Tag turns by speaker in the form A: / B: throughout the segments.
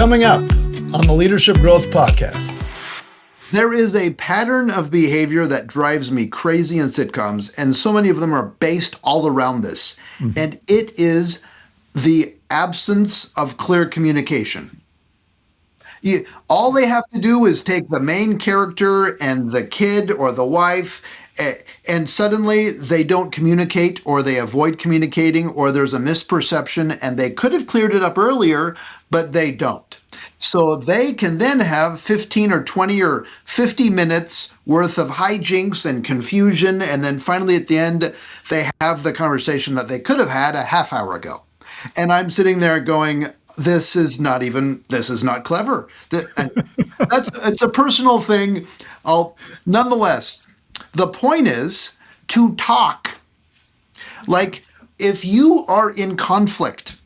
A: Coming up on the Leadership Growth Podcast.
B: There is a pattern of behavior that drives me crazy in sitcoms, and so many of them are based all around this. And it is the absence of clear communication. All they have to do is take the main character and the kid or the wife, and suddenly they don't communicate, or they avoid communicating, or there's a misperception, and they could have cleared it up earlier, but they don't. So they can then have 15 or 20 or 50 minutes worth of hijinks and confusion, and then finally at the end, they have the conversation that they could have had a half hour ago. And I'm sitting there going, this is not clever. It's a personal thing. Nonetheless, the point is to talk. Like, if you are in conflict,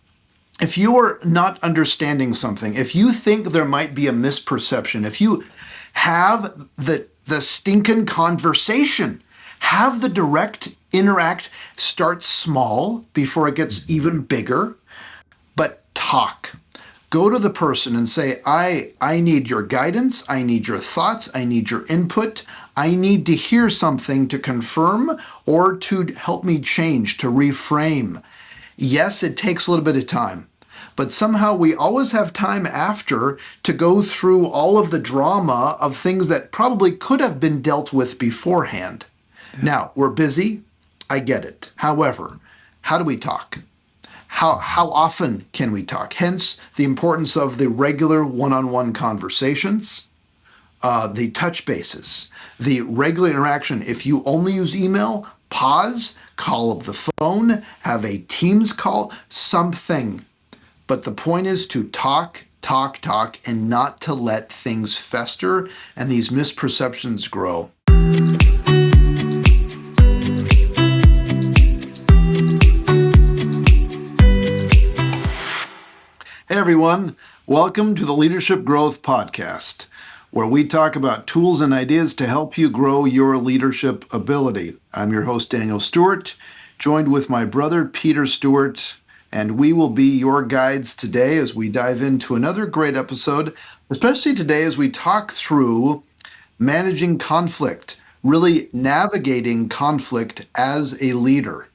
B: if you are not understanding something, if you think there might be a misperception, if you have the stinking conversation, have the direct interact, start small before it gets even bigger, but talk. Go to the person and say, I need your guidance, I need your thoughts, I need your input, I need to hear something to confirm or to help me change, to reframe. Yes, it takes a little bit of time, but somehow we always have time after to go through all of the drama of things that probably could have been dealt with beforehand. Now, we're busy, I get it. However, how do we talk? How often can we talk? Hence, the importance of the regular one-on-one conversations, the touch bases, the regular interaction. If you only use email, pause, call up the phone, have a Teams call, something. But the point is to talk, and not to let things fester and these misperceptions grow. Hey everyone, welcome to the Leadership Growth Podcast, where we talk about tools and ideas to help you grow your leadership ability. I'm your host, Daniel Stewart, joined with my brother, Peter Stewart, and we will be your guides today as we dive into another great episode, especially today as we talk through managing conflict, really navigating conflict as a leader.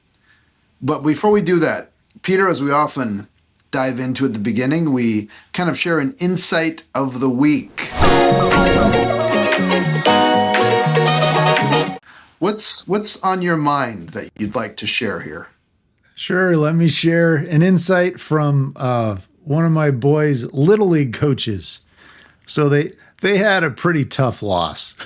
B: But before we do that, Peter, as we often dive into at the beginning, we kind of share an insight of the week. What's on your mind that you'd like to share here?
A: Sure, let me share an insight from one of my boys' Little League coaches. So they had a pretty tough loss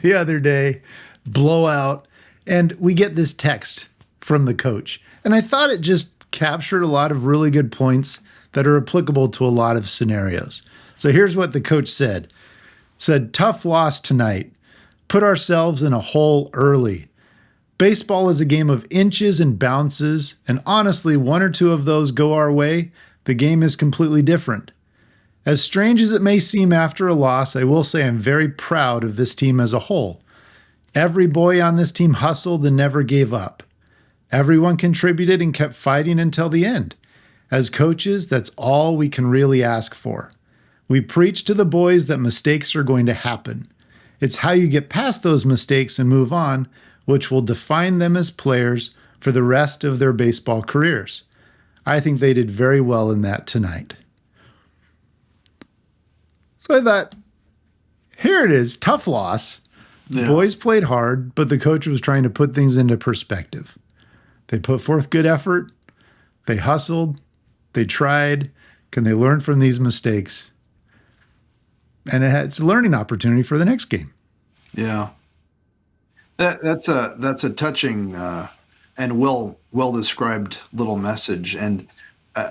A: the other day, blowout, and we get this text from the coach. And I thought it just captured a lot of really good points that are applicable to a lot of scenarios. So here's what the coach said. Said, tough loss tonight. Put ourselves in a hole early. Baseball is a game of inches and bounces, and honestly, one or two of those go our way, the game is completely different. As strange as it may seem after a loss, I will say I'm very proud of this team as a whole. Every boy on this team hustled and never gave up. Everyone contributed and kept fighting until the end. As coaches, that's all we can really ask for. We preach to the boys that mistakes are going to happen. It's how you get past those mistakes and move on, which will define them as players for the rest of their baseball careers. I think they did very well in that tonight. So I thought, here it is, tough loss. Yeah. Boys played hard, but the coach was trying to put things into perspective. They put forth good effort, they hustled, they tried. Can they learn from these mistakes? And it's a learning opportunity for the next game.
B: Yeah. That's a touching and well described little message, and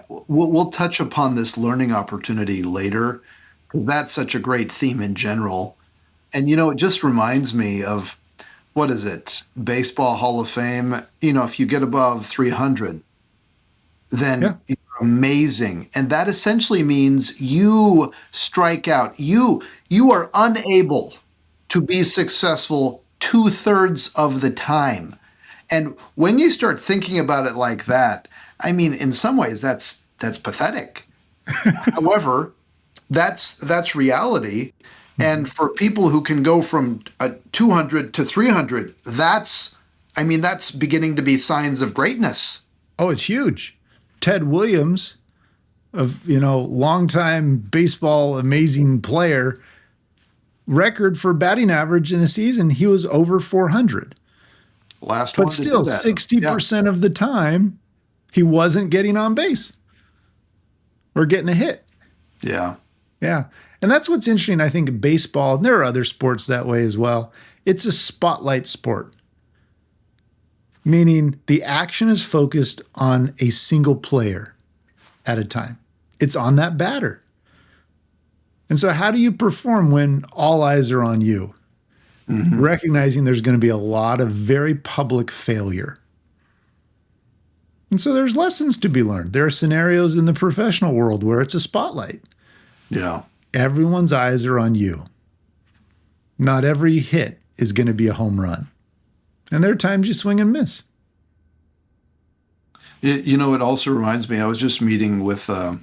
B: we'll touch upon this learning opportunity later, because that's such a great theme in general. And it just reminds me of, what is it? Baseball Hall of Fame. If you get above 300, then you're amazing, and that essentially means you strike out. You are unable to be successful 2/3 of the time. And when you start thinking about it like that, I mean, in some ways that's pathetic. However, That's reality. And for people who can go from 200 to 300, that's beginning to be signs of greatness.
A: Oh, it's huge. Ted Williams, of longtime baseball amazing player, record for batting average in a season, he was over 400.
B: Last
A: But
B: one to do
A: still,
B: that.
A: 60% of the time, he wasn't getting on base or getting a hit.
B: Yeah.
A: Yeah. And that's what's interesting, I think, in baseball, and there are other sports that way as well. It's a spotlight sport, meaning the action is focused on a single player at a time. It's on that batter. And so how do you perform when all eyes are on you? Recognizing there's going to be a lot of very public failure. And so there's lessons to be learned. There are scenarios in the professional world where it's a spotlight.
B: Yeah.
A: Everyone's eyes are on you. Not every hit is going to be a home run. And there are times you swing and miss.
B: It also reminds me, I was just meeting with an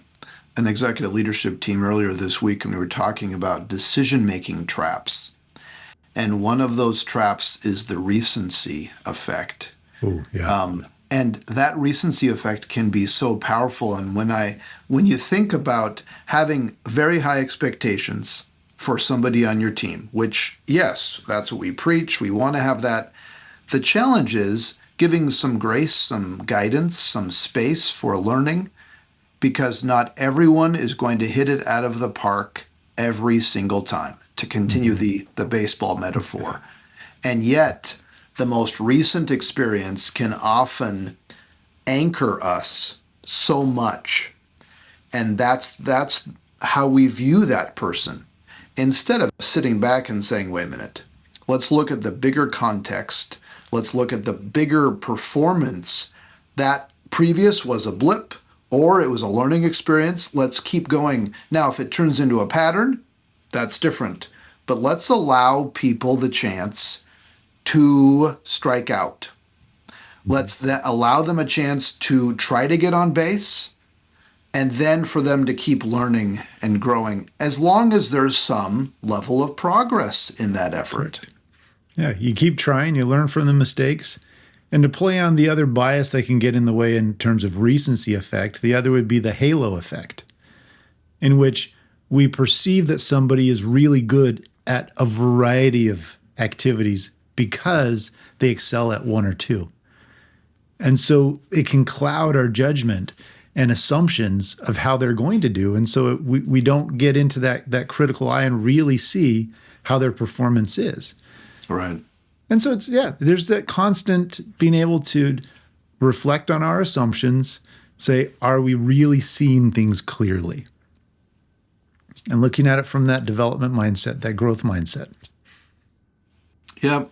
B: executive leadership team earlier this week, and we were talking about decision-making traps. And one of those traps is the recency effect.
A: Oh, yeah.
B: And that recency effect can be so powerful. And when you think about having very high expectations for somebody on your team, which, yes, that's what we preach, we want to have that. The challenge is giving some grace, some guidance, some space for learning, because not everyone is going to hit it out of the park every single time, to continue the baseball metaphor. And yet, the most recent experience can often anchor us so much. And that's how we view that person. Instead of sitting back and saying, wait a minute, let's look at the bigger context. Let's look at the bigger performance. That previous was a blip, or it was a learning experience. Let's keep going. Now, if it turns into a pattern, that's different. But let's allow people the chance to strike out. Let's allow them a chance to try to get on base, and then for them to keep learning and growing, as long as there's some level of progress in that effort.
A: Yeah, you keep trying, you learn from the mistakes. And to play on the other bias that can get in the way in terms of recency effect, the other would be the halo effect, in which we perceive that somebody is really good at a variety of activities because they excel at one or two. And so it can cloud our judgment and assumptions of how they're going to do. And so we don't get into that critical eye and really see how their performance is.
B: Right.
A: And so there's that constant being able to reflect on our assumptions, say, are we really seeing things clearly? And looking at it from that development mindset, that growth mindset.
B: Yep.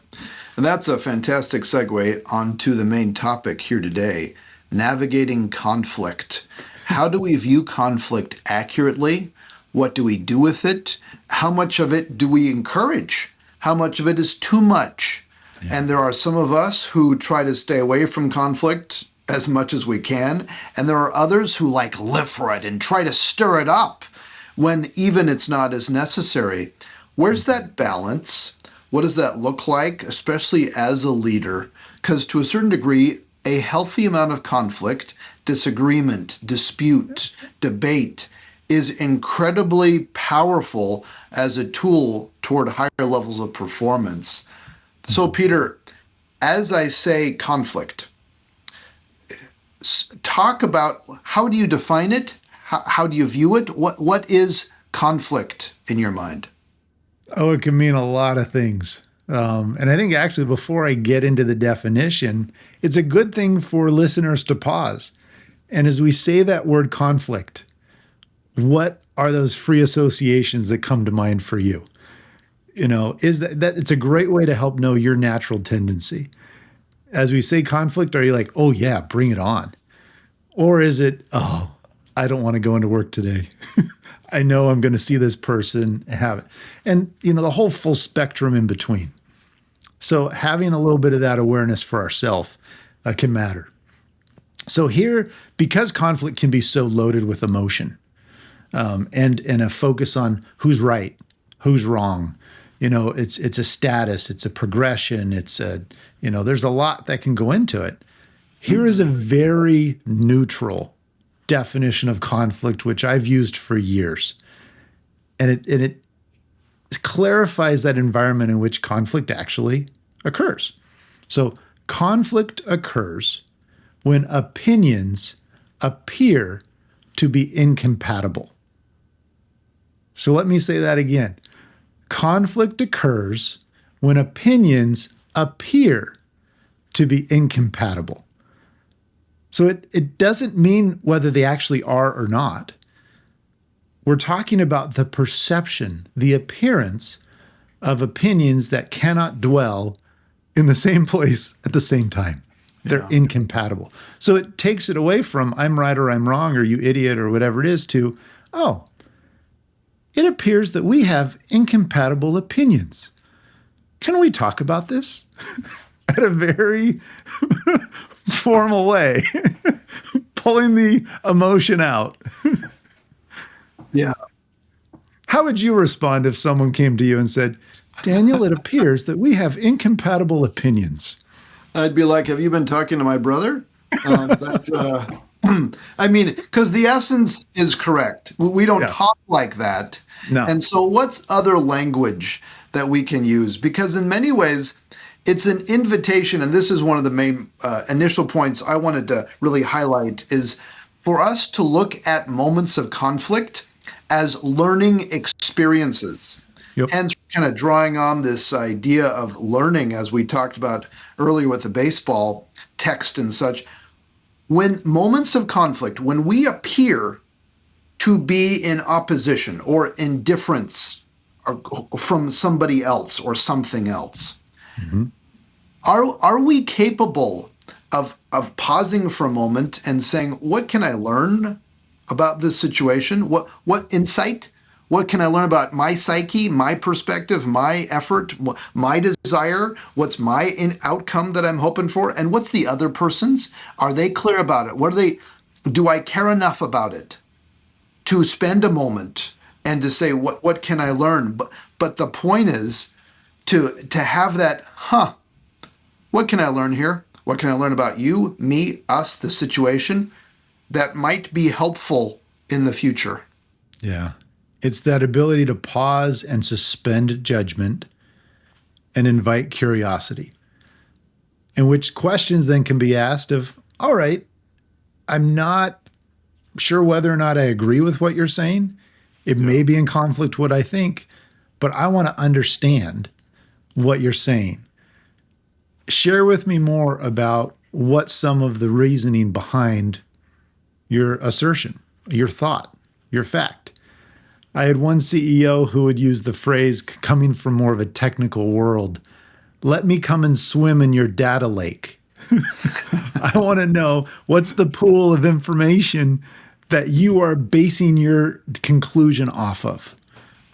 B: And that's a fantastic segue onto the main topic here today, navigating conflict. How do we view conflict accurately? What do we do with it? How much of it do we encourage? How much of it is too much? Yeah. And there are some of us who try to stay away from conflict as much as we can. And there are others who live for it and try to stir it up when even it's not as necessary. Where's that balance? What does that look like, especially as a leader? Because to a certain degree, a healthy amount of conflict, disagreement, dispute, debate is incredibly powerful as a tool toward higher levels of performance. So, Peter, as I say conflict, talk about how do you define it? How do you view it? What is conflict in your mind?
A: Oh, it can mean a lot of things. And I think actually before I get into the definition, it's a good thing for listeners to pause. And as we say that word conflict, what are those free associations that come to mind for you? Is that it's a great way to help know your natural tendency. As we say conflict, are you like, oh yeah, bring it on? Or is it, oh, I don't want to go into work today. I know I'm going to see this person and have it. And, the whole full spectrum in between. So having a little bit of that awareness for ourselves can matter. So here, because conflict can be so loaded with emotion, and a focus on who's right, who's wrong. It's a status, it's a progression, there's a lot that can go into it. Here is a very neutral definition of conflict, which I've used for years. And it clarifies that environment in which conflict actually occurs. So conflict occurs when opinions appear to be incompatible. So let me say that again. Conflict occurs when opinions appear to be incompatible. So it doesn't mean whether they actually are or not. We're talking about the perception, the appearance of opinions that cannot dwell in the same place at the same time. They're incompatible. So it takes it away from I'm right or I'm wrong or you idiot or whatever it is to, oh, it appears that we have incompatible opinions. Can we talk about this? At a very formal way, pulling the emotion out.
B: Yeah.
A: How would you respond if someone came to you and said, Daniel, it appears that we have incompatible opinions?
B: I'd be like, have you been talking to my brother? I mean, because the essence is correct. We don't talk like that.
A: No.
B: And so what's other language that we can use? Because in many ways, it's an invitation, and this is one of the main initial points I wanted to really highlight, is for us to look at moments of conflict as learning experiences.
A: Yep.
B: And kind of drawing on this idea of learning, as we talked about earlier with the baseball text and such. When moments of conflict, when we appear to be in opposition or indifference from somebody else or something else, are we capable of pausing for a moment and saying, what can I learn about this situation? What insight? What can I learn about my psyche, my perspective, my effort, my desire? What's my outcome that I'm hoping for? And what's the other person's? Are they clear about it? Do I care enough about it to spend a moment and to say, what can I learn? But the point is to have that, what can I learn here? What can I learn about you, me, us, the situation that might be helpful in the future?
A: Yeah. It's that ability to pause and suspend judgment and invite curiosity, in which questions then can be asked of, all right, I'm not sure whether or not I agree with what you're saying. It may be in conflict with what I think, but I want to understand what you're saying. Share with me more about what some of the reasoning behind your assertion, your thought, your fact. I had one CEO who would use the phrase, coming from more of a technical world, let me come and swim in your data lake. I want to know what's the pool of information that you are basing your conclusion off of.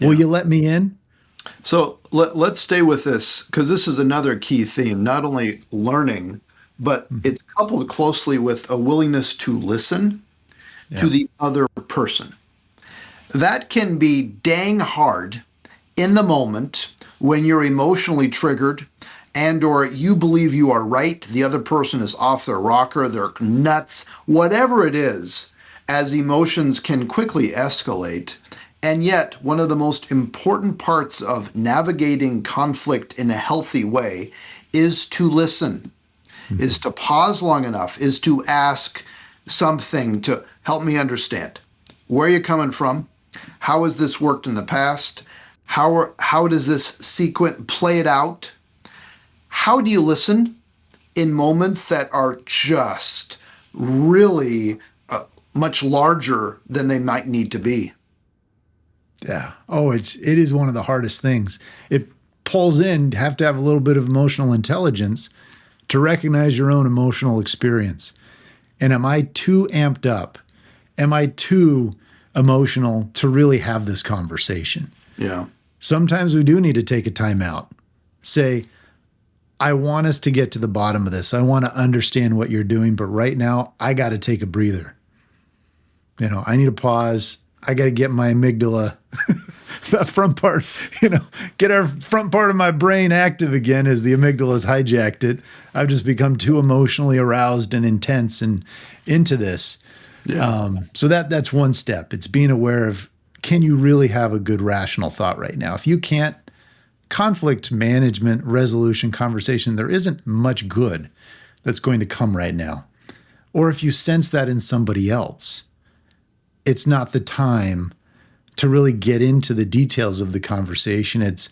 A: Will you let me in?
B: So let's stay with this, because this is another key theme, not only learning, but it's coupled closely with a willingness to listen to the other person. That can be dang hard in the moment when you're emotionally triggered and or you believe you are right, the other person is off their rocker, they're nuts, whatever it is, as emotions can quickly escalate. And yet, one of the most important parts of navigating conflict in a healthy way is to listen, is to pause long enough, is to ask something to help me understand. Where are you coming from? How has this worked in the past? How does this sequence play it out? How do you listen in moments that are just really much larger than they might need to be?
A: Yeah. Oh, it is one of the hardest things. It pulls in, you have to have a little bit of emotional intelligence to recognize your own emotional experience. And am I too amped up? Am I too emotional to really have this conversation?
B: Yeah.
A: Sometimes we do need to take a time out. Say, I want us to get to the bottom of this. I want to understand what you're doing, but right now I got to take a breather. I need to pause. I got to get my amygdala, the front part, get our front part of my brain active again as the amygdala's hijacked it. I've just become too emotionally aroused and intense and into this.
B: Yeah.
A: So that's one step. It's being aware of, can you really have a good rational thought right now? If you can't, conflict management, resolution, conversation, there isn't much good that's going to come right now. Or if you sense that in somebody else, it's not the time to really get into the details of the conversation. It's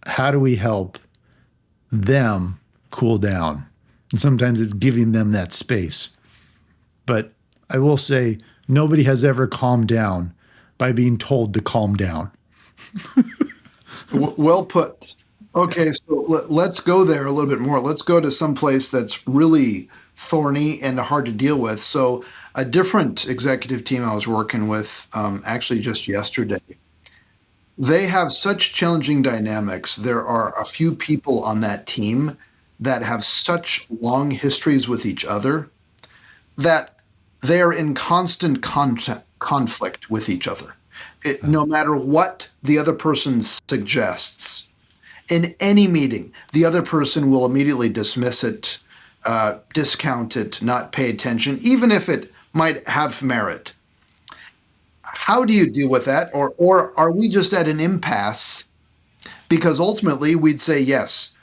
A: how do we help them cool down? And sometimes it's giving them that space. But I will say, nobody has ever calmed down by being told to calm down.
B: Well put. Okay, so let's go there a little bit more. Let's go to some place that's really thorny and hard to deal with. So, a different executive team I was working with, actually just yesterday, they have such challenging dynamics. There are a few people on that team that have such long histories with each other that they are in constant conflict with each other. No matter what the other person suggests, in any meeting, the other person will immediately dismiss it, discount it, not pay attention, even if it might have merit. How do you deal with that? Or are we just at an impasse? Because ultimately we'd say, yes,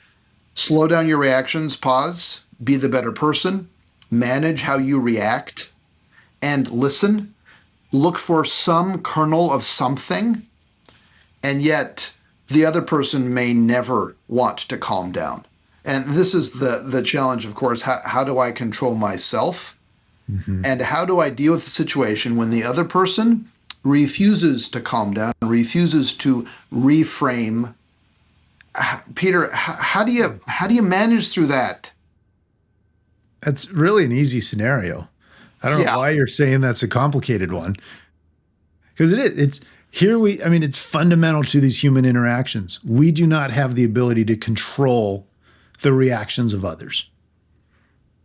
B: slow down your reactions, pause, be the better person, manage how you react, and listen. Look for some kernel of something, and yet the other person may never want to calm down. And this is the challenge, of course. How do I control myself? Mm-hmm. And how do I deal with the situation when the other person refuses to calm down, refuses to reframe? Peter, how do you manage through that?
A: That's really an easy scenario. I don't know why you're saying that's a complicated one. Because it is. It's fundamental to these human interactions. We do not have the ability to control the reactions of others,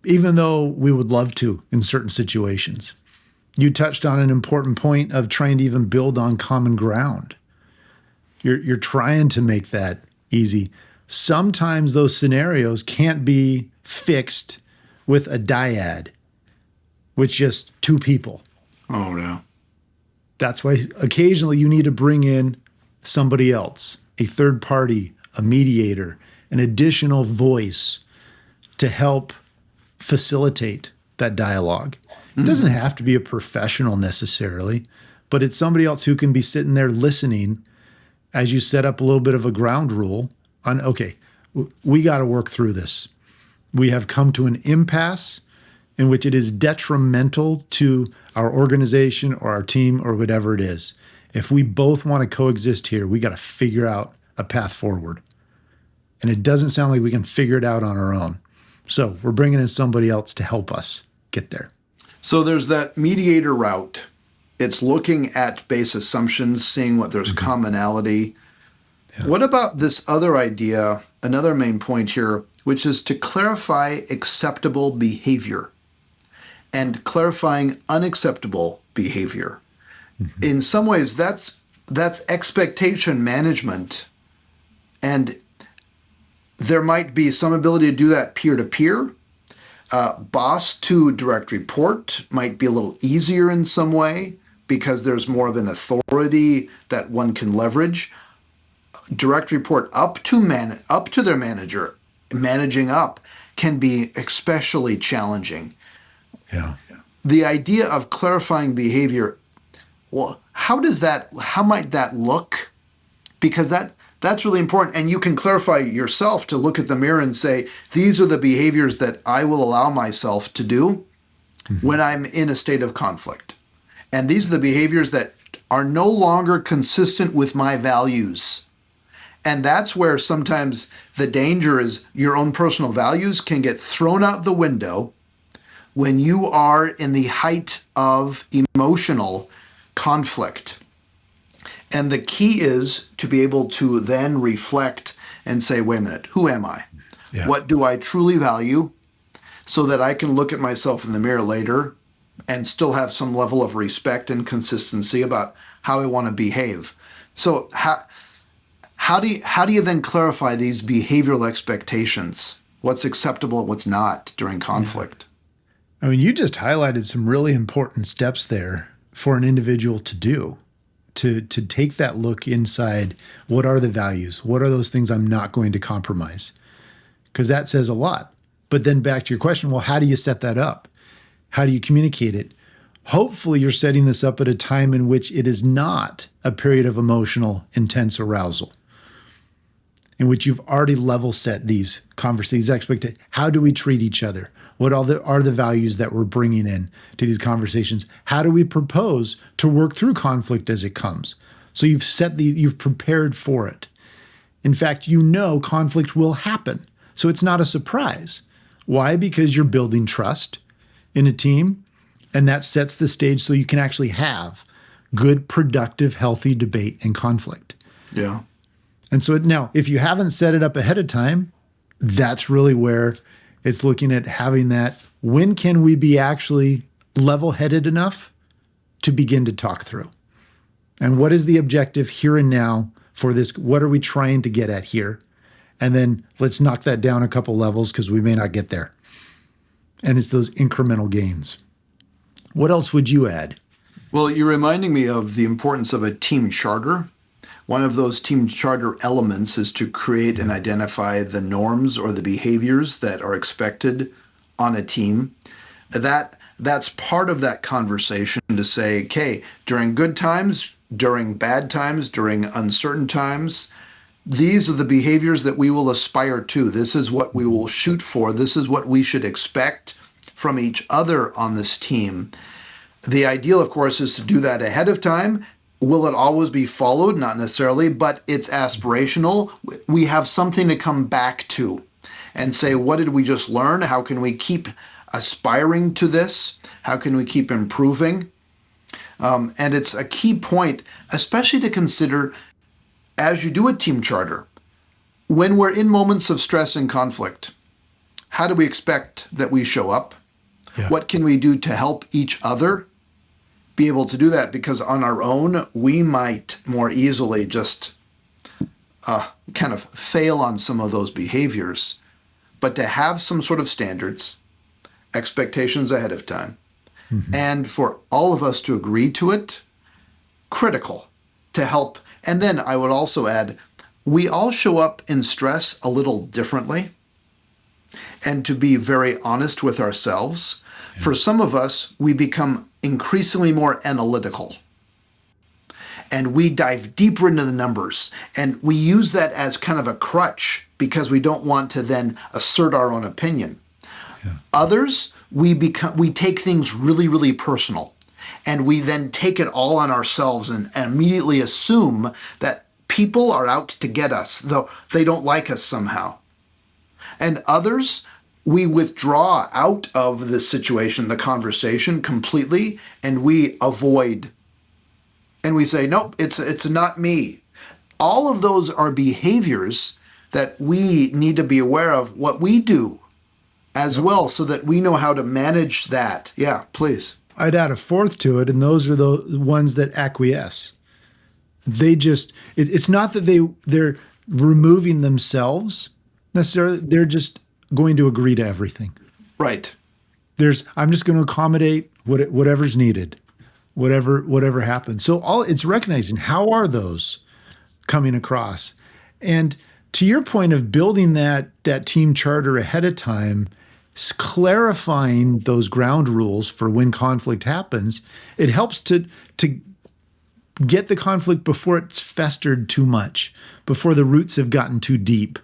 A: even though we would love to in certain situations. You touched on an important point of trying to even build on common ground. You're trying to make that easy. Sometimes those scenarios can't be fixed with a dyad, with just two people.
B: Oh, no.
A: That's why occasionally you need to bring in somebody else, a third party, a mediator, an additional voice to help facilitate that dialogue. Mm-hmm. It doesn't have to be a professional necessarily, but it's somebody else who can be sitting there listening as you set up a little bit of a ground rule on, okay, we got to work through this. We have come to an impasse in which it is detrimental to our organization or our team or whatever it is. If we both want to coexist here, we got to figure out a path forward. And it doesn't sound like we can figure it out on our own. So we're bringing in somebody else to help us get there.
B: So there's that mediator route. It's looking at base assumptions, seeing what there's commonality. Yeah. What about this other idea, another main point here, which is to clarify acceptable behavior and clarifying unacceptable behavior? Mm-hmm. In some ways, that's expectation management. And there might be some ability to do that peer-to-peer. Boss to direct report might be a little easier in some way because there's more of an authority that one can leverage. Direct report up to their manager, managing up, can be especially challenging.
A: Yeah.
B: The idea of clarifying behavior, well, how might that look? Because that's really important. And you can clarify yourself to look at the mirror and say, these are the behaviors that I will allow myself to do when I'm in a state of conflict. And these are the behaviors that are no longer consistent with my values. And that's where sometimes the danger is your own personal values can get thrown out the window when you are in the height of emotional conflict. And the key is to be able to then reflect and say, wait a minute, who am I? Yeah. What do I truly value? So that I can look at myself in the mirror later and still have some level of respect and consistency about how I want to behave. So how do you then clarify these behavioral expectations? What's acceptable, what's not during conflict?
A: I mean, you just highlighted some really important steps there for an individual to do, to take that look inside. What are the values? What are those things I'm not going to compromise? Because that says a lot. But then back to your question, well, how do you set that up? How do you communicate it? Hopefully you're setting this up at a time in which it is not a period of emotional, intense arousal, in which you've already level set these conversations, expectations. How do we treat each other? What are the values that we're bringing in to these conversations? How do we propose to work through conflict as it comes? So you've prepared for it. In fact, you know conflict will happen. So it's not a surprise. Why? Because you're building trust in a team, and that sets the stage so you can actually have good, productive, healthy debate and conflict.
B: Yeah.
A: And so now, if you haven't set it up ahead of time, that's really where it's looking at having that. When can we be actually level-headed enough to begin to talk through? And what is the objective here and now for this? What are we trying to get at here? And then let's knock that down a couple levels because we may not get there. And it's those incremental gains. What else would you add?
B: Well, you're reminding me of the importance of a team charter. One of those team charter elements is to create and identify the norms or the behaviors that are expected on a team. That's part of that conversation to say, okay, during good times, during bad times, during uncertain times, these are the behaviors that we will aspire to. This is what we will shoot for. This is what we should expect from each other on this team. The ideal, of course, is to do that ahead of time. Will it always be followed? Not necessarily, but it's aspirational. We have something to come back to and say, what did we just learn? How can we keep aspiring to this? How can we keep improving? And it's a key point, especially to consider as you do a team charter. When we're in moments of stress and conflict, how do we expect that we show up? Yeah. What can we do to help each other be able to do that? Because on our own, we might more easily just kind of fail on some of those behaviors. But to have some sort of standards, expectations ahead of time, and for all of us to agree to it, critical to help. And then I would also add, we all show up in stress a little differently. And to be very honest with ourselves, for some of us, we become increasingly more analytical. And we dive deeper into the numbers. And we use that as kind of a crutch because we don't want to then assert our own opinion. Yeah. Others, we take things really, really personal. And we then take it all on ourselves and immediately assume that people are out to get us, though they don't like us somehow. And others, we withdraw out of the situation, the conversation completely, and we avoid. And we say, nope, it's not me. All of those are behaviors that we need to be aware of what we do as well so that we know how to manage that. Yeah, please.
A: I'd add a fourth to it, and those are the ones that acquiesce. They just, it's not that they're removing themselves necessarily, they're just going to agree to everything.
B: Right.
A: I'm just going to accommodate whatever's needed, whatever happens. So it's recognizing how are those coming across. And to your point of building that team charter ahead of time, clarifying those ground rules for when conflict happens, it helps to get the conflict before it's festered too much, before the roots have gotten too deep.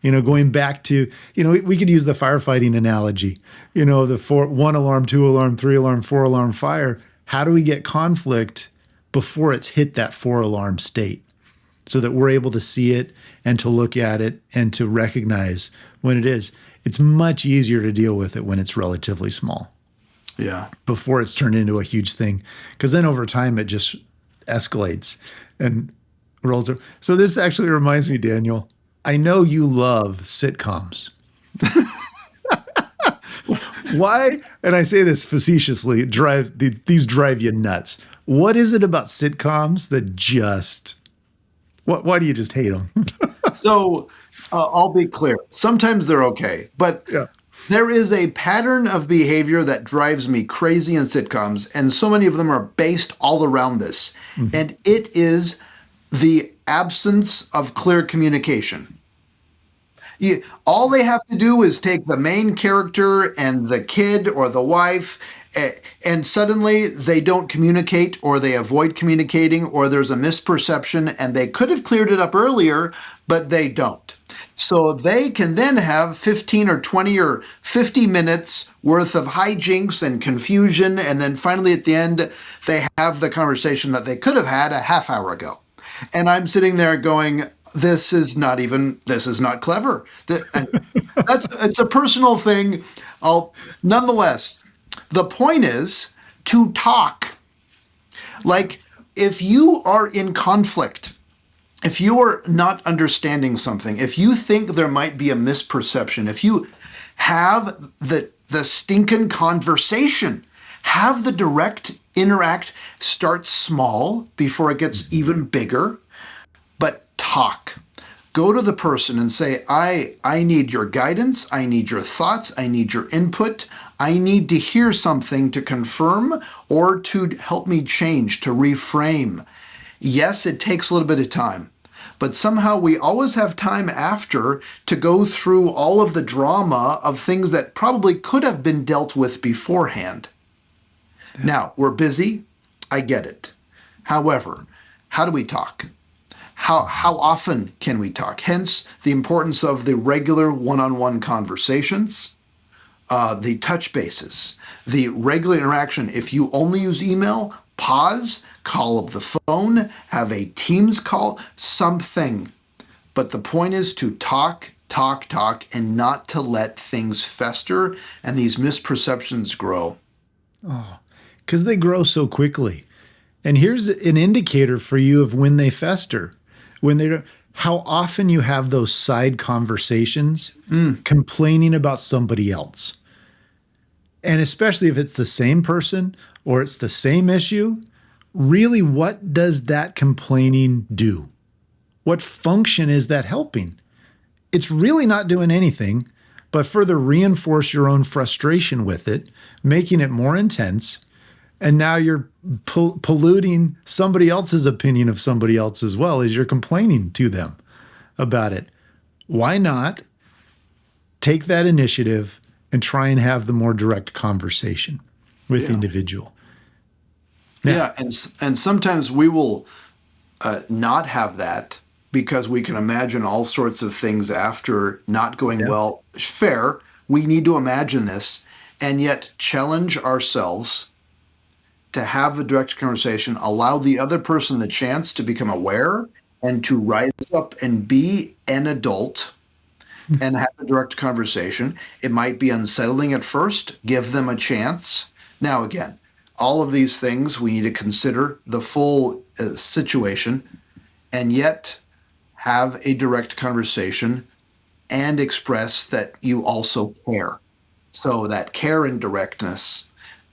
A: Going back to, we could use the firefighting analogy, the 1 alarm, 2 alarm, 3 alarm, 4 alarm fire. How do we get conflict before it's hit that 4 alarm state so that we're able to see it and to look at it and to recognize when it is? It's much easier to deal with it when it's relatively small.
B: Yeah.
A: Before it's turned into a huge thing. Because then over time, it just escalates and rolls over. So this actually reminds me, Daniel, I know you love sitcoms. Why? And I say this facetiously. These drive you nuts. What is it about sitcoms that just? Why do you just hate them?
B: So I'll be clear. Sometimes they're okay, but
A: Yeah.
B: there is a pattern of behavior that drives me crazy in sitcoms, and so many of them are based all around this.
A: Mhm.
B: And it is the absence of clear communication. All they have to do is take the main character and the kid or the wife, and suddenly they don't communicate, or they avoid communicating, or there's a misperception, and they could have cleared it up earlier, but they don't. So they can then have 15 or 20 or 50 minutes worth of hijinks and confusion, and then finally at the end, they have the conversation that they could have had a half hour ago. And I'm sitting there going, this is not clever. It's a personal thing. Nonetheless, the point is to talk. Like, if you are in conflict, if you are not understanding something, if you think there might be a misperception, if you have the stinking conversation, have the direct interact, start small before it gets even bigger, but talk. Go to the person and say, I need your guidance, I need your thoughts, I need your input, I need to hear something to confirm or to help me change, to reframe. Yes, it takes a little bit of time, but somehow we always have time after to go through all of the drama of things that probably could have been dealt with beforehand. Now, we're busy. I get it. However, how do we talk? How often can we talk? Hence, the importance of the regular one-on-one conversations, the touch bases, the regular interaction. If you only use email, pause, call up the phone, have a Teams call, something. But the point is to talk, talk, talk, and not to let things fester and these misperceptions grow.
A: Oh, because they grow so quickly. And here's an indicator for you of when they fester. When they don't, how often you have those side conversations complaining about somebody else. And especially if it's the same person or it's the same issue, really, what does that complaining do? What function is that helping? It's really not doing anything but further reinforce your own frustration with it, making it more intense. And now you're polluting somebody else's opinion of somebody else as well as you're complaining to them about it. Why not take that initiative and try and have the more direct conversation with the individual? Now,
B: And sometimes we will not have that because we can imagine all sorts of things after not going well. Fair, we need to imagine this and yet challenge ourselves to have a direct conversation, allow the other person the chance to become aware and to rise up and be an adult and have a direct conversation. It might be unsettling at first, give them a chance. Now, again, all of these things, we need to consider the full situation and yet have a direct conversation and express that you also care. So that care and directness.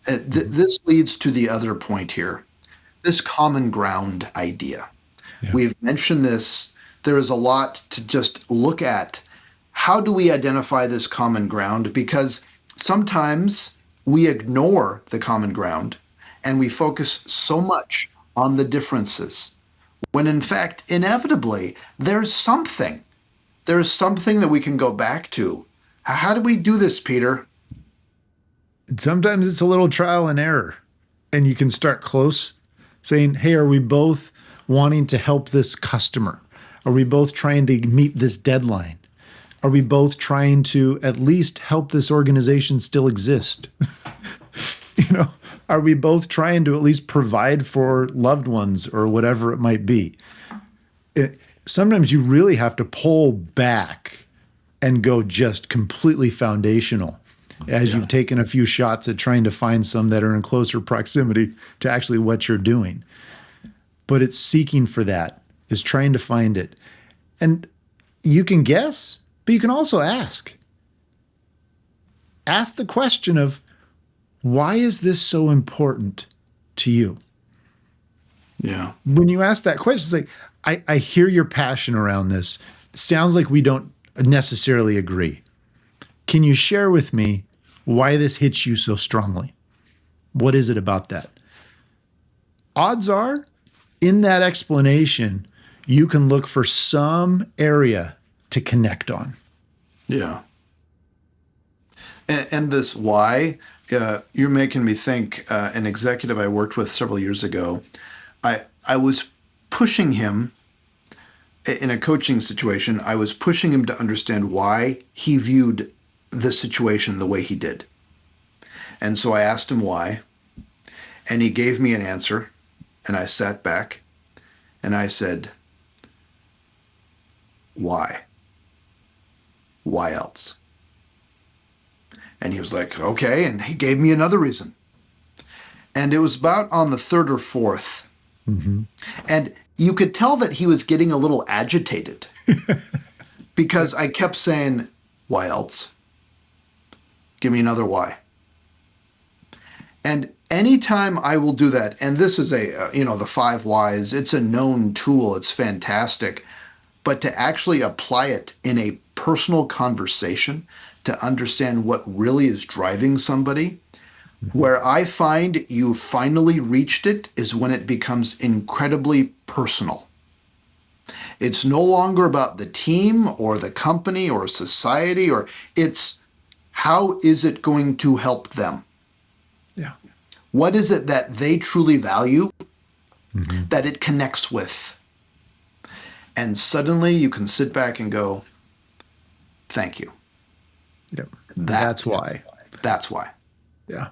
B: This leads to the other point here, this common ground idea.
A: Yeah.
B: We've mentioned this. There is a lot to just look at. How do we identify this common ground? Because sometimes we ignore the common ground and we focus so much on the differences, when in fact, inevitably, there's something. There's something that we can go back to. How do we do this, Peter?
A: sometimes it's a little trial and error. And you can start close saying, hey, are we both wanting to help this customer? Are we both trying to meet this deadline? Are we both trying to at least help this organization still exist? Are we both trying to at least provide for loved ones or whatever it might be? Sometimes you really have to pull back and go just completely foundational as you've taken a few shots at trying to find some that are in closer proximity to actually what you're doing. But it's seeking for that, is trying to find it. And you can guess, but you can also ask. ask the question of, why is this so important to you?
B: Yeah.
A: When you ask that question, it's like, I hear your passion around this. Sounds like we don't necessarily agree. Can you share with me why this hits you so strongly? What is it about that? Odds are, in that explanation, you can look for some area to connect on.
B: Yeah. And this why, you're making me think, an executive I worked with several years ago, I was pushing him in a coaching situation. I was pushing him to understand why he viewed the situation the way he did. And so I asked him why, and he gave me an answer, and I sat back and I said, why? Why else? And he was like, okay. And he gave me another reason. And it was about on the third or fourth.
A: Mm-hmm.
B: And you could tell that he was getting a little agitated because I kept saying, why else? Give me another why. And anytime I will do that, and this is the 5 whys, it's a known tool, it's fantastic, but to actually apply it in a personal conversation to understand what really is driving somebody, where I find you finally reached it is when it becomes incredibly personal. It's no longer about the team or the company or society, or it's how is it going to help them?
A: Yeah.
B: What is it that they truly value that it connects with? And suddenly you can sit back and go, thank you.
A: Yep. That's why.
B: That's why.
A: Yeah.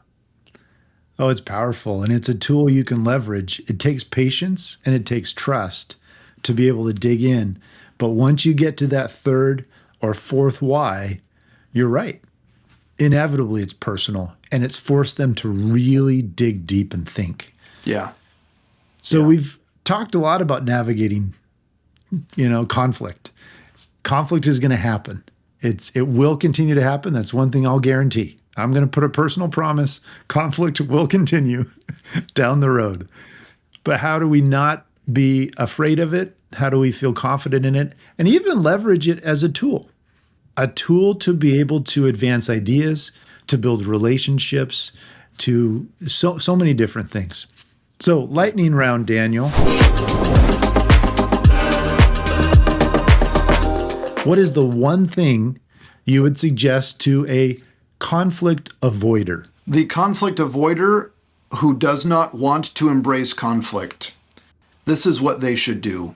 A: Oh, it's powerful. And it's a tool you can leverage. It takes patience and it takes trust to be able to dig in. But once you get to that third or fourth why, you're right. Inevitably, it's personal, and it's forced them to really dig deep and think.
B: Yeah.
A: So we've talked a lot about navigating, conflict. Conflict is going to happen. It will continue to happen. That's one thing I'll guarantee. I'm going to put a personal promise. Conflict will continue down the road. But how do we not be afraid of it? How do we feel confident in it? And even leverage it as a tool to be able to advance ideas, to build relationships, to so many different things. So lightning round, Daniel. What is the one thing you would suggest to a conflict avoider?
B: The conflict avoider who does not want to embrace conflict. This is what they should do.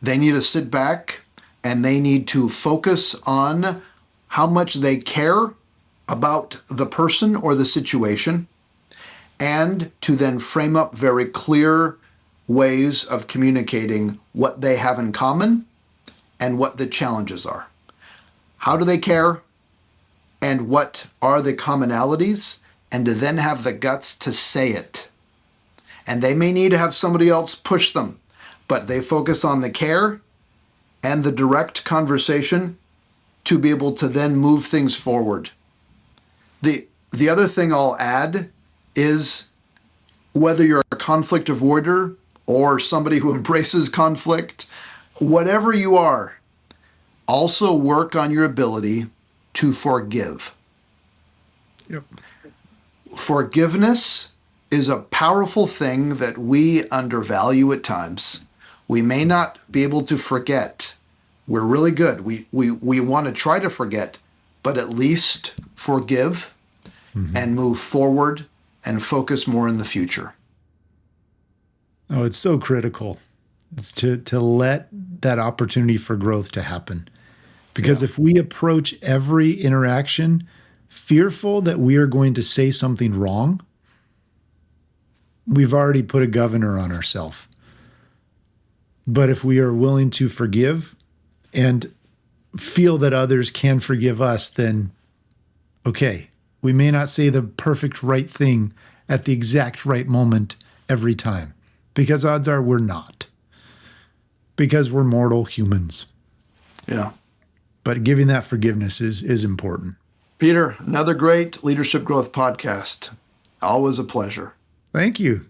B: They need to sit back and they need to focus on how much they care about the person or the situation, and to then frame up very clear ways of communicating what they have in common and what the challenges are. How do they care? And what are the commonalities? And to then have the guts to say it. And they may need to have somebody else push them, but they focus on the care and the direct conversation to be able to then move things forward. The other thing I'll add is, whether you're a conflict avoider or somebody who embraces conflict, whatever you are, also work on your ability to forgive.
A: Yep.
B: Forgiveness is a powerful thing that we undervalue at times. We may not be able to forget. We're really good. We want to try to forget, but at least forgive and move forward and focus more in the future.
A: Oh, it's so critical. It's to let that opportunity for growth to happen. Because if we approach every interaction fearful that we are going to say something wrong, we've already put a governor on ourselves. But if we are willing to forgive and feel that others can forgive us, then okay, we may not say the perfect right thing at the exact right moment every time, because odds are we're not, because we're mortal humans.
B: Yeah.
A: But giving that forgiveness is important.
B: Peter, another great leadership growth podcast. Always a pleasure.
A: Thank you.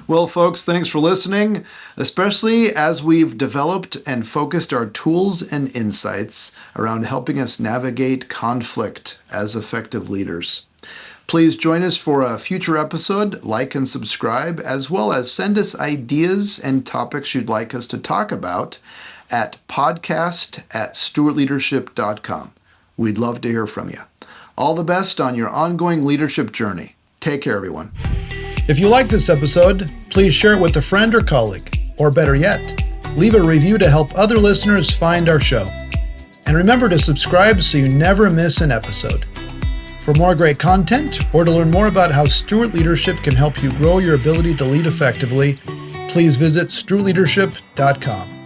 B: Well, folks, thanks for listening, especially as we've developed and focused our tools and insights around helping us navigate conflict as effective leaders. Please join us for a future episode, like and subscribe, as well as send us ideas and topics you'd like us to talk about at podcast@stewartleadership.com. We'd love to hear from you. All the best on your ongoing leadership journey. Take care, everyone. If you like this episode, please share it with a friend or colleague, or better yet, leave a review to help other listeners find our show. And remember to subscribe so you never miss an episode. For more great content, or to learn more about how Stewart Leadership can help you grow your ability to lead effectively, please visit stewartleadership.com.